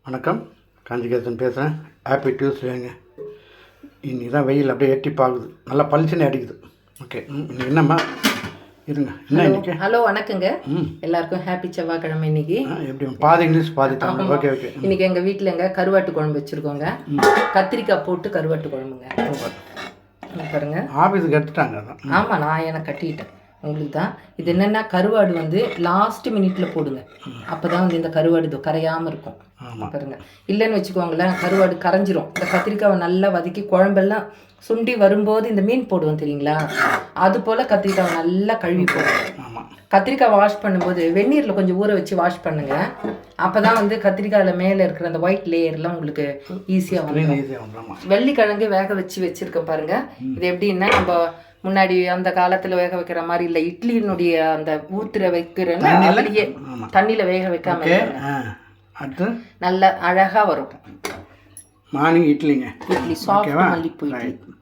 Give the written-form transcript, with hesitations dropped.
வணக்கம், காஞ்சிகேசன் பேசுகிறேன். ஹாப்பி டியூஸ்டேங்க. இன்றைக்கி தான் வெயில் அப்படியே எட்டி பார்க்குது, நல்லா பளிச்சுன்னு அடிக்குது. ஓகே, இன்னைக்கு என்னம்மா இருங்க என்ன இன்னைக்கு? ஹலோ வணக்கங்க. எல்லாருக்கும் ஹாப்பி செவ்வாய்க்கிழமை. இன்னைக்கு எப்படி பாதி இங்கிலீஷ் பாதி தமிழ். Okay okay. இன்னைக்கு எங்கள் வீட்டிலங்க கருவாட்டு குழம்பு வச்சுருக்கோங்க. கத்திரிக்காய் போட்டு கருவாட்டு குழம்புங்க. பாருங்க, ஆஃபீஸுக்கு எடுத்துட்டாங்க அதான். ஆமாம், நான் எனக்கு கட்டிக்கிட்டேன். உங்களுக்கு தான் இது என்னென்னா, கருவாடு வந்து லாஸ்ட் மினிட்ல போடுங்க. அப்போ தான் வந்து இந்த கருவாடு இது கரையாமல் இருக்கும். பாருங்க, இல்லைன்னு வச்சுக்கோங்களேன், கருவாடு கரைஞ்சிரும். இந்த கத்திரிக்காவை நல்லா வதக்கி குழம்பெல்லாம் சுண்டி வரும்போது இந்த மீன் போடுவோம் தெரியுங்களா, அது போல் கத்திரிக்காவை நல்லா கழுவி போடுவோம். கத்திரிக்காய் வாஷ் பண்ணும்போது வெந்நீரில் கொஞ்சம் ஊற வச்சு வாஷ் பண்ணுங்க. அப்போ தான் வந்து கத்திரிக்காயில் மேலே இருக்கிற அந்த ஒயிட் லேயர்லாம் உங்களுக்கு ஈஸியாக வந்துடும். வெள்ளிக்கிழங்கு வேக வச்சுருக்கேன் பாருங்கள். இது எப்படின்னா, நம்ம முன்னாடி அந்த காலத்தில் வேக வைக்கிற மாதிரி இல்லை, இட்லியினுடைய அந்த ஊத்துற வைக்கிறேன்னா அதுலேயே தண்ணியில் வேக வைக்காம நல்லா அழகாக வரும். மார்னிங் இட்லிங்க, இட்லி சாஃப்ட் மல்லிப்பூ இட்லி.